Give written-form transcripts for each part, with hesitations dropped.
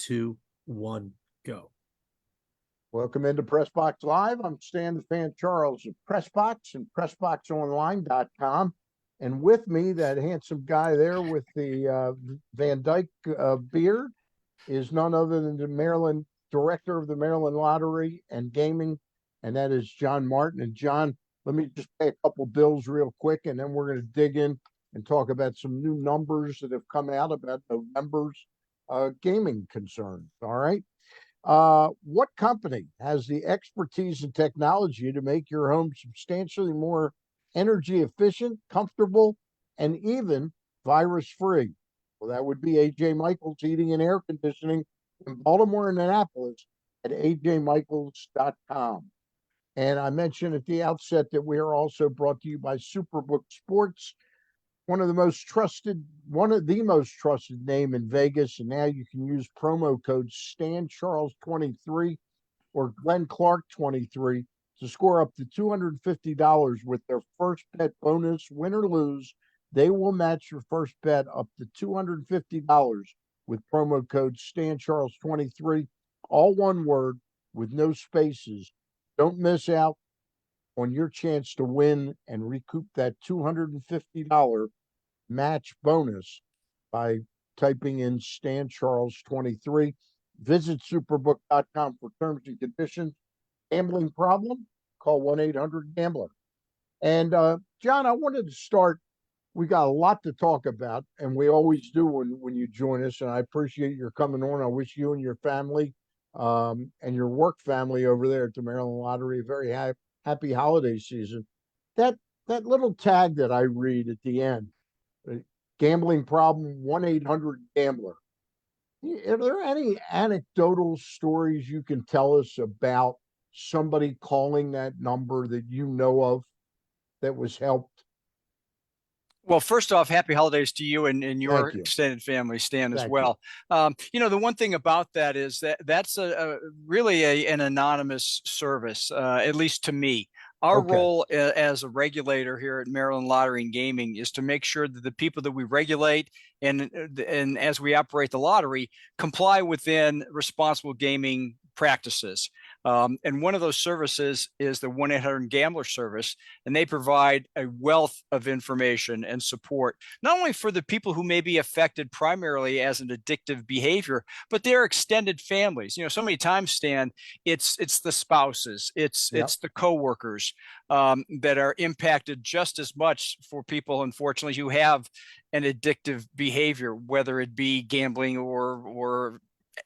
2, 1, go. Welcome into PressBox Live. I'm Stan the Fan Charles of PressBox and PressBoxOnline.com. And with me, that handsome guy there with the Van Dyke beard is none other than the Maryland director of the Maryland Lottery and Gaming, and that is John Martin. And John, let me just pay a couple bills real quick, and then we're going to dig in and talk about some new numbers that have come out about November's gaming concerns. All right. What company has the expertise and technology to make your home substantially more energy efficient, comfortable, and even virus-free? Well, that would be AJ Michaels Heating and Air Conditioning in Baltimore and Annapolis at ajmichaels.com. And I mentioned at the outset that we are also brought to you by Superbook Sports, one of the most trusted name in Vegas. And now you can use promo code StanCharles23 or Glenn Clark 23 to score up to $250 with their first bet bonus. Win or lose, they will match your first bet up to $250 with promo code StanCharles23, all one word with no spaces. Don't miss out on your chance to win and recoup that $250 match bonus by typing in Stan Charles 23. Visit superbook.com for terms and conditions. Gambling problem? Call 1-800-GAMBLER. And John, I wanted to start. We got a lot to talk about, and we always do when you join us. And I appreciate your coming on. I wish you and your family and your work family over there at the Maryland Lottery a very happy holiday season. That little tag that I read at the end, gambling problem, 1-800-GAMBLER. Are there any anecdotal stories you can tell us about somebody calling that number that you know of that was helped? Well, first off, happy holidays to you and your extended family, Stan, as well. The one thing about that is that's really an anonymous service, at least to me. Our role as a regulator here at Maryland Lottery and Gaming is to make sure that the people that we regulate and as we operate the lottery comply within responsible gaming practices. And one of those services is the 1-800-GAMBLER service, and they provide a wealth of information and support, not only for the people who may be affected primarily as an addictive behavior, but their extended families. So many times, Stan, it's the spouses, it's the coworkers that are impacted just as much for people, unfortunately, who have an addictive behavior, whether it be gambling or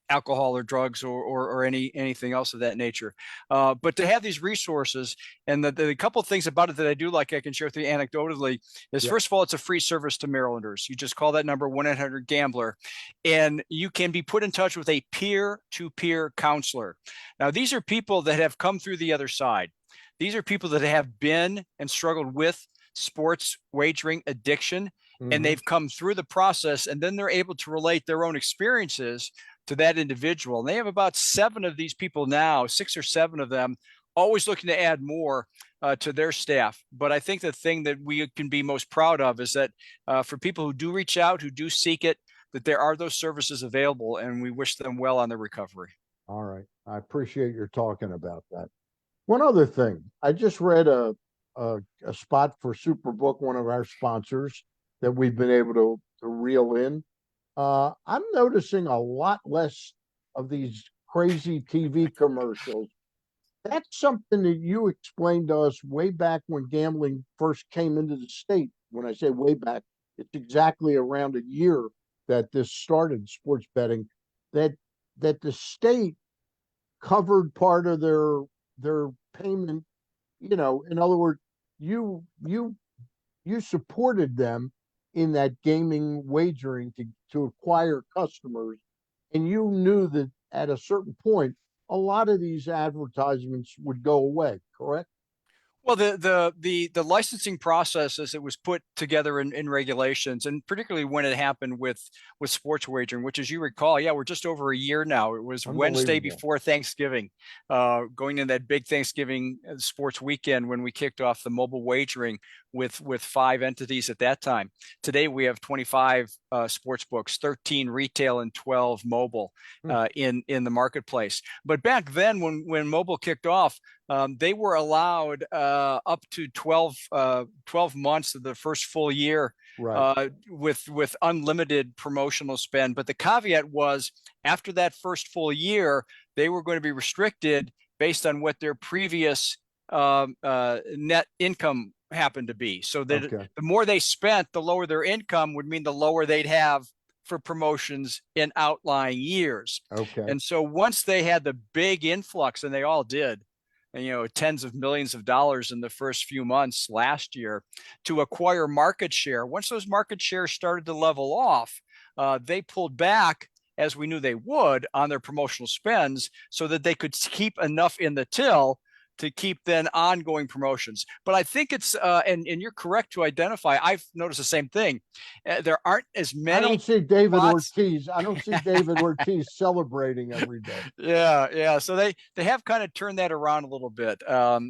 alcohol or drugs or anything else of that nature. But to have these resources, and the couple of things about it that I do like I can share with you anecdotally is, first of all, it's a free service to Marylanders. You just call that number, 1-800-GAMBLER, and you can be put in touch with a peer-to-peer counselor. Now, these are people that have come through the other side. These are people that have been and struggled with sports wagering addiction, and they've come through the process, and then they're able to relate their own experiences to that individual. And they have about 7 of these people now, 6 or 7 of them, always looking to add more to their staff. But I think the thing that we can be most proud of is that for people who do reach out, who do seek it, that there are those services available, and we wish them well on their recovery. All right. I appreciate your talking about that. One other thing, I just read a spot for Superbook, one of our sponsors, that we've been able to reel in. I'm noticing a lot less of these crazy TV commercials. That's something that you explained to us way back when gambling first came into the state. When I say way back, it's exactly around a year that this started, sports betting, that the state covered part of their payment. In other words, you supported them in that gaming wagering to acquire customers, and you knew that at a certain point a lot of these advertisements would go away, correct? Well, the licensing process, as it was put together in regulations, and particularly when it happened with sports wagering, which, as you recall, we're just over a year now. It was Wednesday before Thanksgiving, going into that big Thanksgiving sports weekend when we kicked off the mobile wagering with 5 entities at that time. Today we have 25 sports books, 13 retail and 12 mobile in the marketplace. But back then, when mobile kicked off, they were allowed up to 12 months of the first full year, right. with unlimited promotional spend. But the caveat was, after that first full year, they were going to be restricted based on what their previous net income happened to be. So that the more they spent, the lower their income would mean the lower they'd have for promotions in outlying years. Okay. And so once they had the big influx, and they all did, and, tens of millions of dollars in the first few months last year to acquire market share, once those market shares started to level off, they pulled back, as we knew they would, on their promotional spends so that they could keep enough in the till to keep then ongoing promotions. But I think it's, and you're correct to identify, I've noticed the same thing. There aren't as many. I don't see David Ortiz. I don't see David Ortiz celebrating every day. Yeah. So they have kind of turned that around a little bit.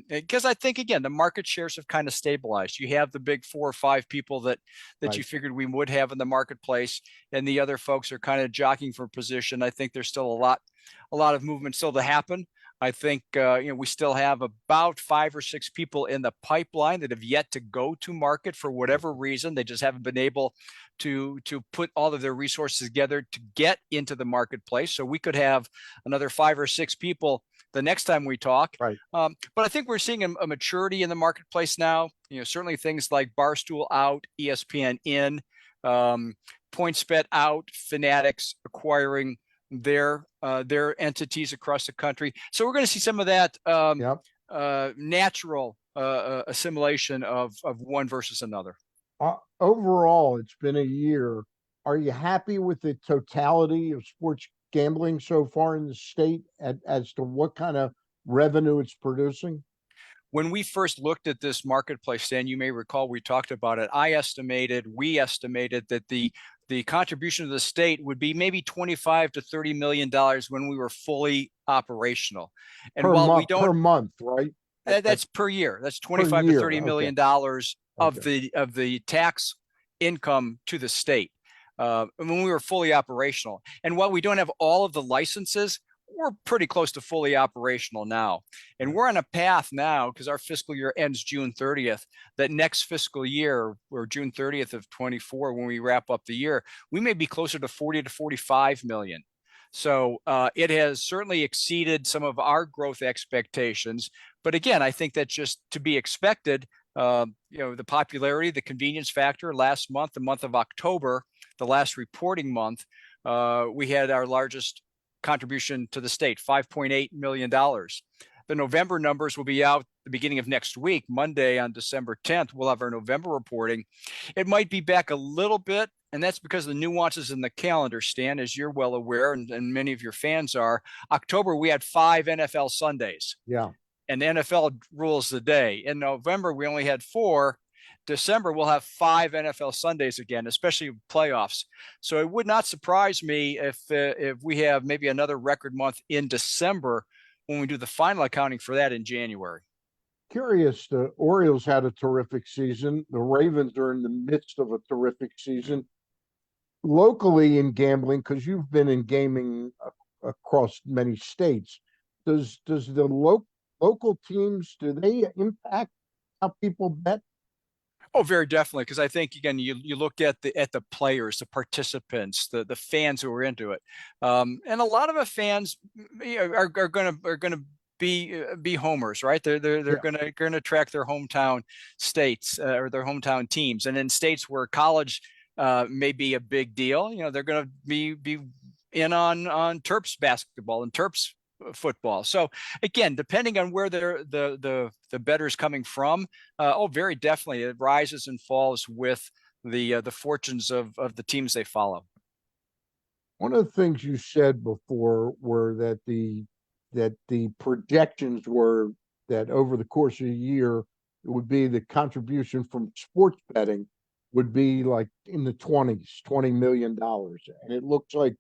Because I think, again, the market shares have kind of stabilized. You have the big 4 or 5 people that right. you figured we would have in the marketplace, and the other folks are kind of jockeying for position. I think there's still a lot of movement still to happen. I think, we still have about 5 or 6 people in the pipeline that have yet to go to market for whatever reason. They just haven't been able to put all of their resources together to get into the marketplace. So we could have another 5 or 6 people the next time we talk. Right. But I think we're seeing a maturity in the marketplace now. Certainly things like Barstool out, ESPN in, PointsBet out, Fanatics acquiring their entities across the country. So we're going to see some of that natural assimilation of one versus another. Overall, it's been a year. Are you happy with the totality of sports gambling so far in the state as to what kind of revenue it's producing? When we first looked at this marketplace, Dan, you may recall we talked about it. We estimated that the contribution of the state would be maybe $25 to $30 million when we were fully operational. And per month, right? That's per year. That's $25 to $30 million of the tax income to the state when we were fully operational. And while we don't have all of the licenses, we're pretty close to fully operational now. And we're on a path now, because our fiscal year ends June 30th, that next fiscal year, or June 30th of 24, when we wrap up the year, we may be closer to 40 to 45 million. So it has certainly exceeded some of our growth expectations. But again, I think that's just to be expected. The popularity, the convenience factor last month, the month of October, the last reporting month, we had our largest contribution to the state, $5.8 million. The November numbers will be out the beginning of next week, Monday on December 10th. We'll have our November reporting. It might be back a little bit, and that's because of the nuances in the calendar, Stan, as you're well aware, and many of your fans are. October, we had 5 NFL Sundays. Yeah. And the NFL rules the day. In November, we only had 4. December, we'll have 5 NFL Sundays again, especially playoffs. So it would not surprise me if we have maybe another record month in December when we do the final accounting for that in January. Curious, the Orioles had a terrific season. The Ravens are in the midst of a terrific season. Locally in gambling, because you've been in gaming across many states, does the local teams, do they impact how people bet? Oh, very definitely. Because I think, again, you look at the players, the participants, the fans who are into it, and a lot of the fans are going to be homers, right? They're going to track their hometown states or their hometown teams, and in states where college may be a big deal, they're going to be in on Terps basketball and Terps football. So again, depending on where the bettor's coming from, very definitely it rises and falls with the fortunes of the teams they follow. One of the things you said before were that the projections were that over the course of a year, it would be the contribution from sports betting would be like in the 20s, $20 million. And it looks like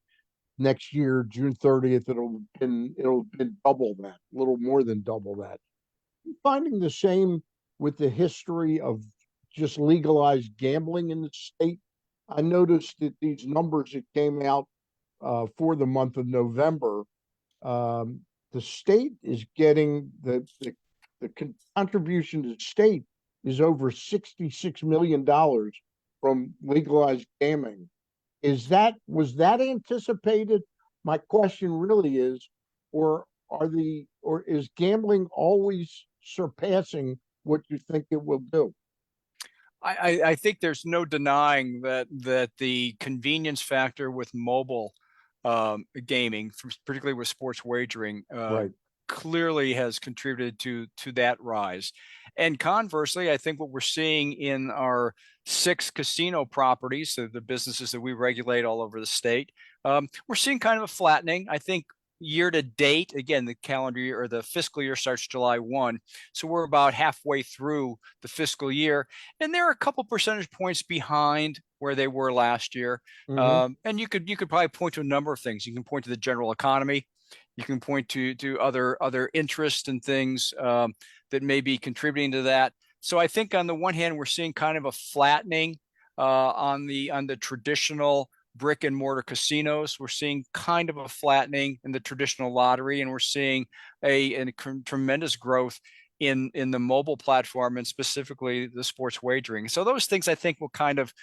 next year, June 30th, it'll been double that, a little more than double that. Finding the same with the history of just legalize gambling in the state? I noticed that these numbers that came out for the month of November, the state is getting the contribution to the state is over $66 million from legalized gaming. Was that anticipated? My question really is, or is gambling always surpassing what you think it will do? I think there's no denying that the convenience factor with mobile gaming, particularly with sports wagering, Right. clearly has contributed to that rise. And conversely, I think what we're seeing in our 6 casino properties, so the businesses that we regulate all over the state, we're seeing kind of a flattening. I think year to date, again, the calendar year or the fiscal year starts July 1. So we're about halfway through the fiscal year. And they're a couple percentage points behind where they were last year. And you could probably point to a number of things. You can point to the general economy. You can point to other interests and things that may be contributing to that. So I think on the one hand, we're seeing kind of a flattening on the traditional brick and mortar casinos. We're seeing kind of a flattening in the traditional lottery, and we're seeing a tremendous growth in the mobile platform and specifically the sports wagering. So those things I think will kind of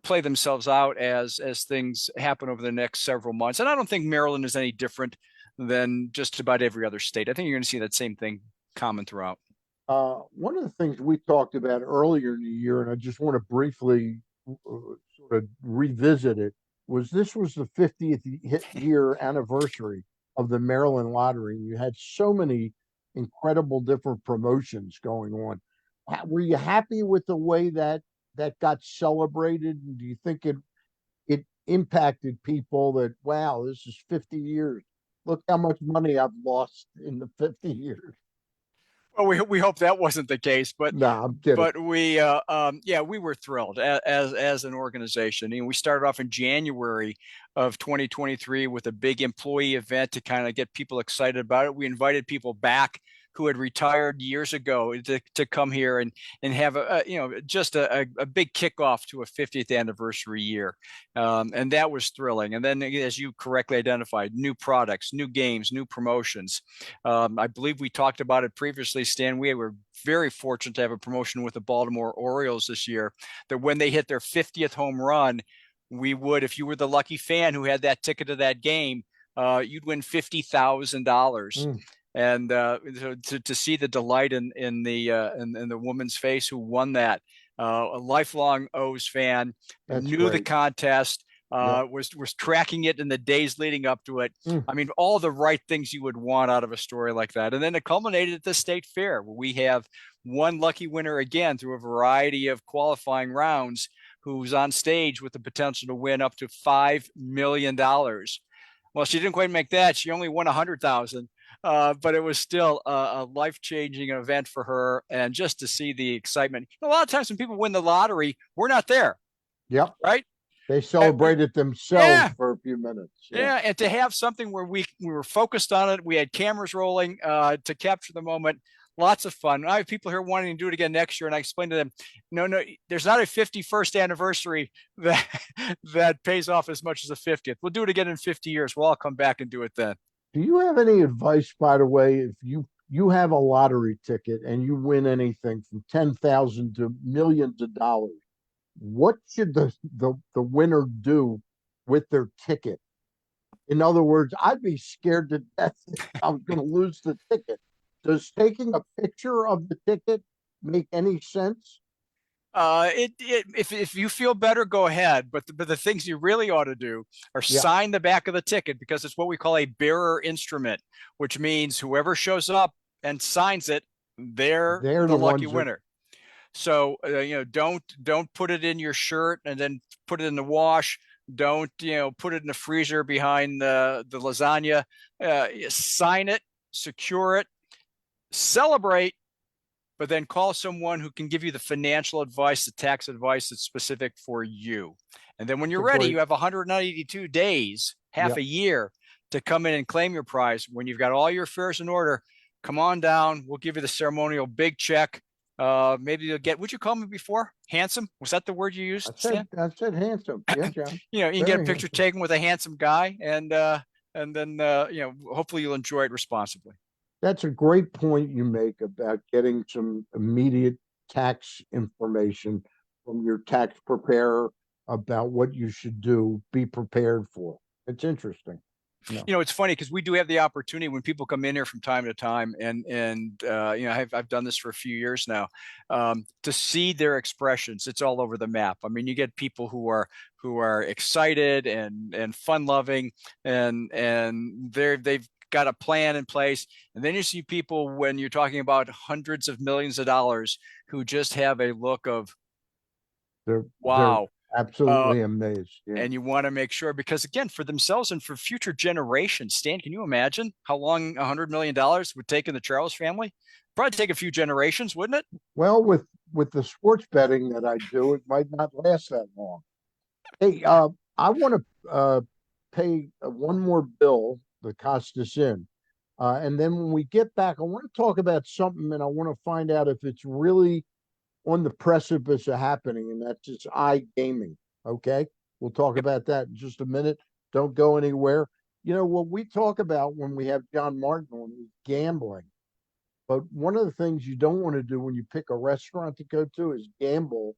play themselves out as things happen over the next several months. And I don't think Maryland is any different than just about every other state. I think you're going to see that same thing common throughout. One of the things we talked about earlier in the year, and I just want to briefly sort of revisit it, was this was the 50th year anniversary of the Maryland Lottery. You had so many incredible different promotions going on. Were you happy with the way that got celebrated? And do you think it impacted people that, wow, this is 50 years. Look how much money I've lost in the 50 years. Well, we hope that wasn't the case, but no, I'm kidding. But we we were thrilled as an organization. We started off in January of 2023 with a big employee event to kind of get people excited about it. We invited people back who had retired years ago to come here and have just a big kickoff to a 50th anniversary year. And that was thrilling. And then, as you correctly identified, new products, new games, new promotions. I believe we talked about it previously, Stan. We were very fortunate to have a promotion with the Baltimore Orioles this year that when they hit their 50th home run, we would, if you were the lucky fan who had that ticket to that game, you'd win $50,000. And to see the delight in the woman's face who won that, a lifelong O's fan, knew the contest, was tracking it in the days leading up to it. I mean, all the right things you would want out of a story like that. And then it culminated at the state fair, where we have one lucky winner again through a variety of qualifying rounds, who's on stage with the potential to win up to $5 million. Well, she didn't quite make that. She only won 100,000. But it was still a life-changing event for her, and just to see the excitement. A lot of times when people win the lottery, we're not there. Yep. Right? They celebrated themselves for a few minutes. Yeah, and to have something where we were focused on it, we had cameras rolling to capture the moment. Lots of fun. I have people here wanting to do it again next year, and I explained to them, no, there's not a 51st anniversary that pays off as much as a 50th. We'll do it again in 50 years. We'll all come back and do it then. Do you have any advice, by the way, if you have a lottery ticket and you win anything from 10,000 to millions of dollars, what should the winner do with their ticket? In other words, I'd be scared to death if I'm going to lose the ticket. Does taking a picture of the ticket make any sense? If you feel better, go ahead. But the things you really ought to do are sign the back of the ticket, because it's what we call a bearer instrument, which means whoever shows up and signs it, they're the lucky winner. So don't put it in your shirt and then put it in the wash. Don't put it in the freezer behind the lasagna. Sign it, secure it, celebrate. But then call someone who can give you the financial advice, the tax advice that's specific for you. And then when you're ready, you have 182 days, half a year, to come in and claim your prize. When you've got all your affairs in order, come on down. We'll give you the ceremonial big check. Maybe you'll get, would you call me before? Handsome? Was that the word you used, Stan? I said handsome. Yeah, John. You know, you can get a Very picture handsome. taken with a handsome guy, and then you know, hopefully you'll enjoy it responsibly. That's a great point you make about getting some immediate tax information from your tax preparer about what you should do, be prepared for. It's interesting. You know, it's funny because we do have the opportunity when people come in here from time to time, and you know, I've done this for a few years now, to see their expressions. It's all over the map. I mean, you get people who are excited and fun loving, and they've got a plan in place. And then you see people when you're talking about hundreds of millions of dollars who just have a look of they're wow. absolutely amazed. Yeah. And you want to make sure, because again, for themselves and for future generations. Stan, can you imagine how long $100 million would take in the Charles family? Probably take a few generations, wouldn't it? Well, with the sports betting that I do, it might not last that long. Hey, I want to pay one more bill that cost us in. And then when we get back, I want to talk about something, and I want to find out if it's really on the precipice of happening, and that's just iGaming. Okay. We'll talk about that in just a minute. Don't go anywhere. You know, what we talk about when we have John Martin on is gambling. But one of the things you don't want to do when you pick a restaurant to go to is gamble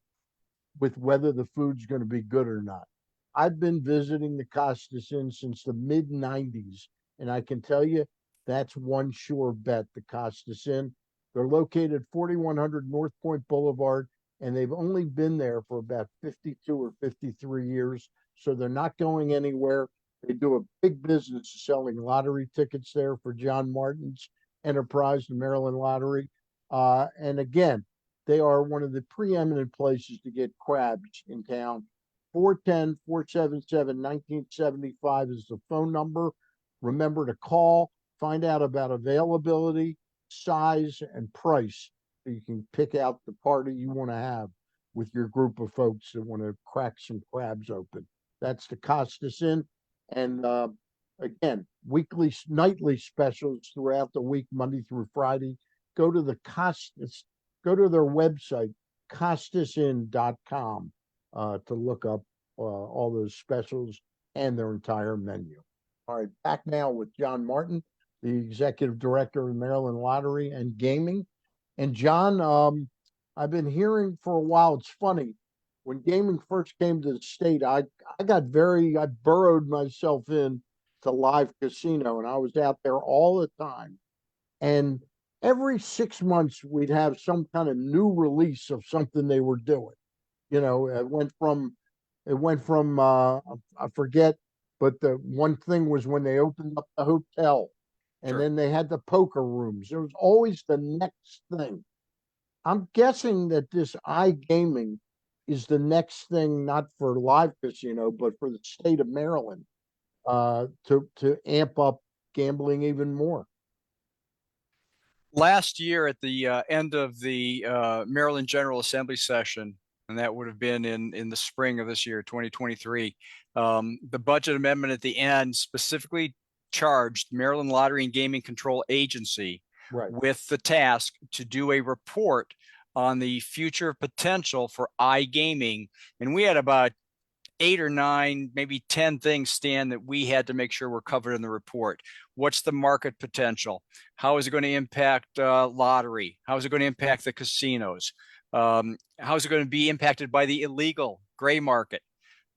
with whether the food's going to be good or not. I've been visiting the Costas Inn since the mid 90s, and I can tell you that's one sure bet, the Costas Inn. They're located 4100 North Point Boulevard, and they've only been there for about 52 or 53 years, so they're not going anywhere. They do a big business selling lottery tickets there for John Martin's enterprise, the Maryland Lottery. And again, they are one of the preeminent places to get crabs in town. 410-477-1975 is the phone number. Remember to call, find out about availability, size, and price, so you can pick out the party you want to have with your group of folks that want to crack some crabs open. That's the Costas Inn. And again, nightly specials throughout the week, Monday through Friday. Go to the Costas, go to their website, costasinn.com, to look up all those specials and their entire menu. All right, back now with John Martin, the executive director of the Maryland Lottery and Gaming. And John, I've been hearing for a while, it's funny, when gaming first came to the state, I burrowed myself in to live casino, and I was out there all the time. And every 6 months we'd have some kind of new release of something they were doing. You know, it went from I forget, but the one thing was when they opened up the hotel, and Sure. then they had the poker rooms. There was always the next thing. I'm guessing that this iGaming is the next thing, not for live casino, but for the state of Maryland, to amp up gambling even more. Last year at the end of the Maryland General Assembly session, and that would have been in the spring of this year, 2023, the budget amendment at the end specifically charged Maryland Lottery and Gaming Control Agency with the task to do a report on the future potential for iGaming. And we had about 8 or 9, maybe 10 things, Stan, that we had to make sure were covered in the report. What's the market potential? How is it going to impact lottery? How is it going to impact the casinos? How is it going to be impacted by the illegal gray market?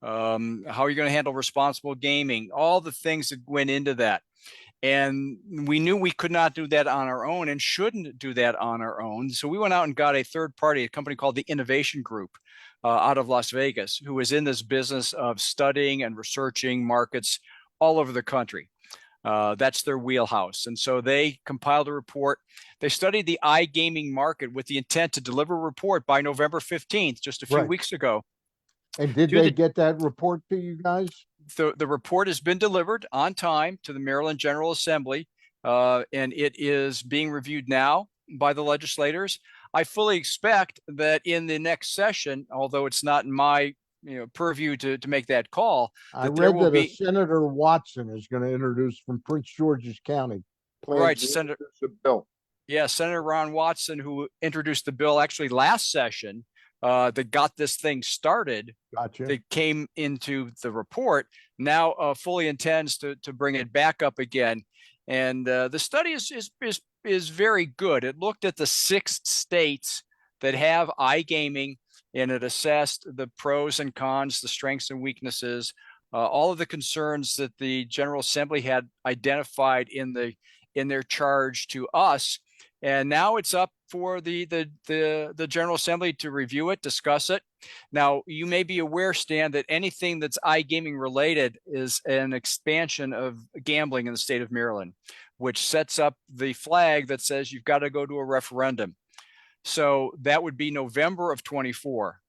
How are you going to handle responsible gaming? All the things that went into that. And we knew we could not do that on our own and shouldn't do that on our own. So we went out and got a third party, a company called the Innovation Group out of Las Vegas, who is in this business of studying and researching markets all over the country. That's their wheelhouse. And so they compiled a report. They studied the iGaming market with the intent to deliver a report by November 15th, just a few weeks ago. And did they get that report to you guys? The report has been delivered on time to the Maryland General Assembly, and it is being reviewed now by the legislators. I fully expect that in the next session, although it's not in my purview to make that call, I read that Senator Watson is going to introduce from Prince George's County. Right, Senator. Bill. Yeah, Senator Ron Watson, who introduced the bill actually last session, that got this thing started, Gotcha. that came into the report, now fully intends to bring it back up again. And the study is very good. It looked at the 6 states that have iGaming, and it assessed the pros and cons, the strengths and weaknesses, all of the concerns that the General Assembly had identified in their charge to us. And now it's up for the General Assembly to review it, discuss it. Now, you may be aware, Stan, that anything that's iGaming related is an expansion of gambling in the state of Maryland, which sets up the flag that says you've got to go to a referendum. So that would be November of 24.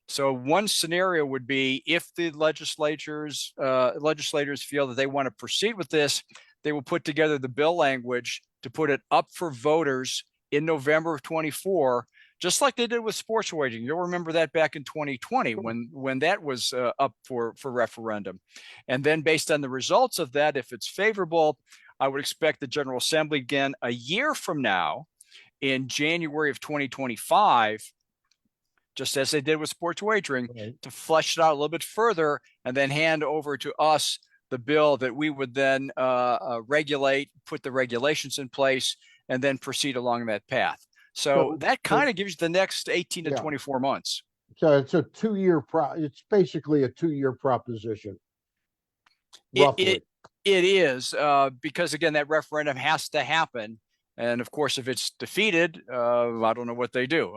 So one scenario would be if the legislators feel that they want to proceed with this, they will put together the bill language to put it up for voters in November of 24, just like they did with sports wagering. You'll remember that back in 2020 when that was up for referendum. And then based on the results of that, if it's favorable, I would expect the General Assembly again a year from now in January of 2025, just as they did with sports wagering, Right. to flesh it out a little bit further and then hand over to us the bill that we would then regulate, put the regulations in place, and then proceed along that path. So that kind of gives you the next 18 to 24 months. So it's a 2-year it's basically a 2-year proposition. Roughly. It is, because again, that referendum has to happen. And of course, if it's defeated, I don't know what they do.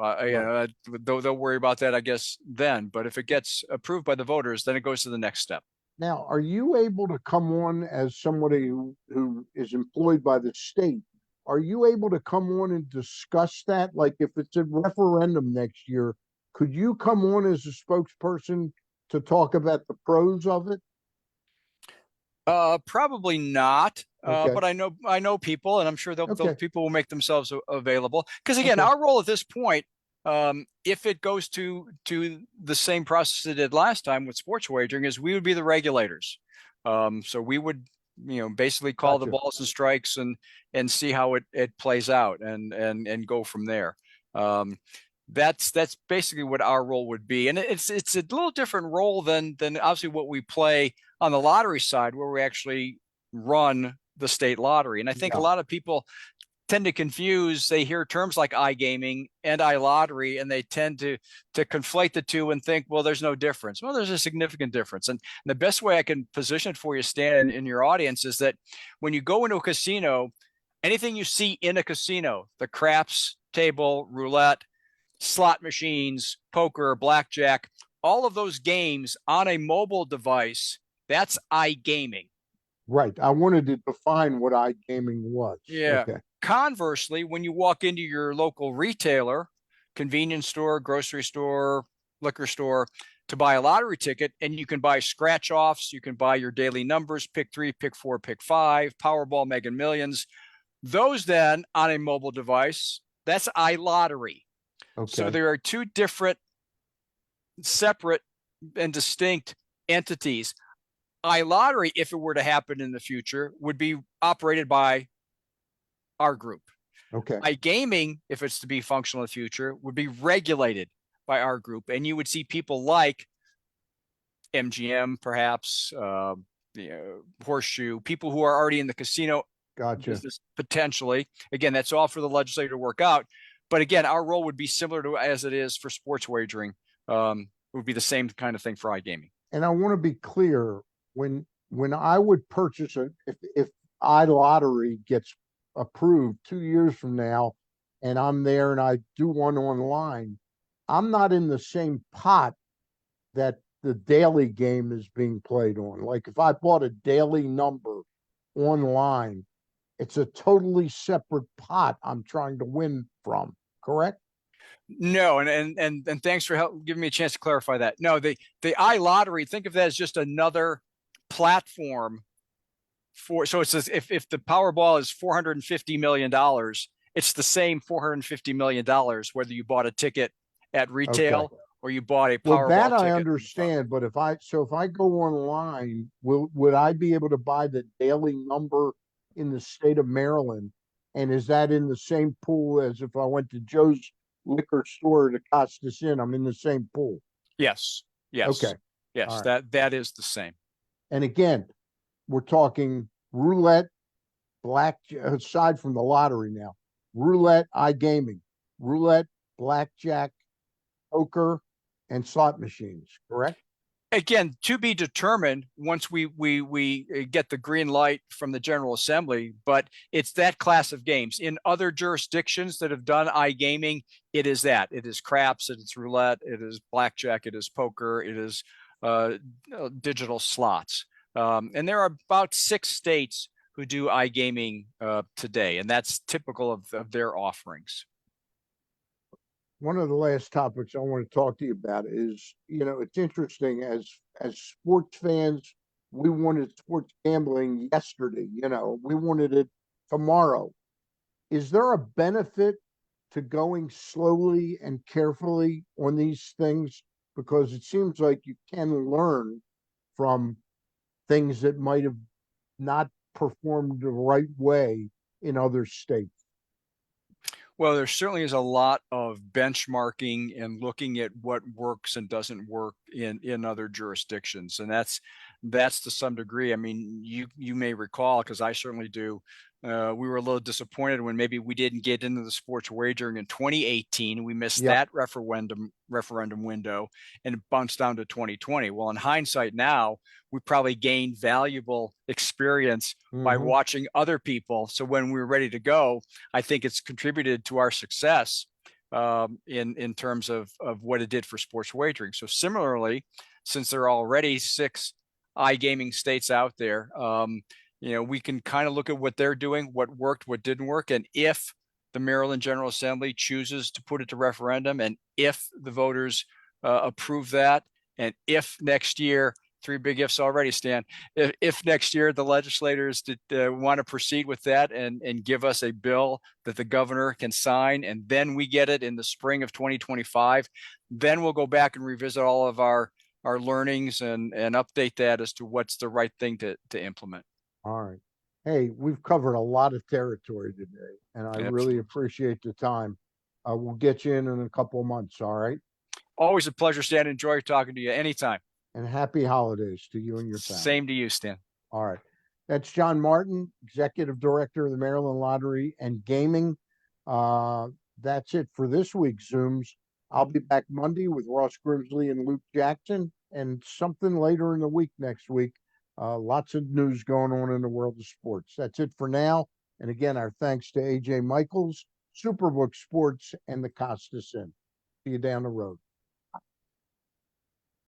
They'll worry about that, I guess, then. But if it gets approved by the voters, then it goes to the next step. Now, are you able to come on as somebody who is employed by the state? Are you able to come on and discuss that? Like if it's a referendum next year, could you come on as a spokesperson to talk about the pros of it? Probably not. Okay. But I know people, and I'm sure those people will make themselves available. Because again, Okay. our role at this point, if it goes to the same process it did last time with sports wagering, is we would be the regulators. So we would, basically call the balls and strikes and see how it plays out and go from there. That's basically what our role would be, and it's a little different role than obviously what we play on the lottery side, where we actually run the state lottery. And I think a lot of people tend to confuse. They hear terms like iGaming and iLottery, and they tend to conflate the two and think, well, there's no difference. Well, there's a significant difference. And the best way I can position it for you, Stan, in your audience, is that when you go into a casino, anything you see in a casino, the craps table, roulette, slot machines, poker, blackjack, all of those games on a mobile device, that's iGaming. Right. I wanted to define what iGaming was. Yeah. Okay. Conversely, when you walk into your local retailer, convenience store, grocery store, liquor store, to buy a lottery ticket, and you can buy scratch offs, you can buy your daily numbers, pick 3, pick 4, pick 5, Powerball, Mega Millions. Those then on a mobile device, that's iLottery. Okay. So there are two different, separate and distinct entities. iLottery, if it were to happen in the future, would be operated by our group. Okay. iGaming, if it's to be functional in the future, would be regulated by our group, and you would see people like MGM, perhaps, Horseshoe, people who are already in the casino business potentially. Again, that's all for the legislature to work out. But again, our role would be similar to as it is for sports wagering. It would be the same kind of thing for iGaming. And I want to be clear, when I would purchase if iLottery gets approved 2 years from now, and I'm there and I do one online, I'm not in the same pot that the daily game is being played on. Like if I bought a daily number online, it's a totally separate pot I'm trying to win from, correct? No, and thanks for giving me a chance to clarify that. No, the iLottery, think of that as just another platform so it's as if the Powerball is $450 million, it's the same $450 million, whether you bought a ticket at retail or you bought a Powerball ticket. Well, that I understand, but if I go online, would I be able to buy the daily number in the state of Maryland And is that in the same pool as if I went to Joe's liquor store to Costas Inn? I'm in the same pool. Yes. Yes. Okay. Yes. All right. That is the same. And again, we're talking roulette, black, aside from the lottery now, roulette, iGaming, roulette, blackjack, poker, and slot machines, correct? Again, to be determined once we get the green light from the General Assembly, but it's that class of games. In other jurisdictions that have done iGaming, it is that. It is craps, it is roulette, it is blackjack, it is poker, it is digital slots. And there are about 6 states who do iGaming today, and that's typical of their offerings. One of the last topics I want to talk to you about is, it's interesting as sports fans, we wanted sports gambling yesterday, we wanted it tomorrow. Is there a benefit to going slowly and carefully on these things? Because it seems like you can learn from things that might have not performed the right way in other states. Well, there certainly is a lot of benchmarking and looking at what works and doesn't work in other jurisdictions, and that's to some degree. I mean, you may recall, because I certainly do. We were a little disappointed when maybe we didn't get into the sports wagering in 2018. We missed that referendum window, and it bounced down to 2020. Well, in hindsight now, we probably gained valuable experience by watching other people. So when we were ready to go, I think it's contributed to our success in terms of what it did for sports wagering. So similarly, since there are already 6 iGaming states out there, we can kind of look at what they're doing, what worked, what didn't work. And if the Maryland General Assembly chooses to put it to referendum, and if the voters approve that, and if next year, 3 big ifs already, Stan, if next year the legislators want to proceed with that and give us a bill that the governor can sign, and then we get it in the spring of 2025, then we'll go back and revisit all of our learnings and update that as to what's the right thing to implement. All right. Hey, we've covered a lot of territory today, and I really appreciate the time. We'll get you in a couple of months. All right. Always a pleasure, Stan. Enjoy talking to you anytime. And happy holidays to you and your family. Same to you, Stan. All right. That's John Martin, Executive Director of the Maryland Lottery and Gaming. That's it for this week's Zooms. I'll be back Monday with Ross Grimsley and Luke Jackson, and something later in the week next week. Lots of news going on in the world of sports. That's it for now. And again, our thanks to AJ Michaels, Superbook Sports, and the Costas Inn. See you down the road.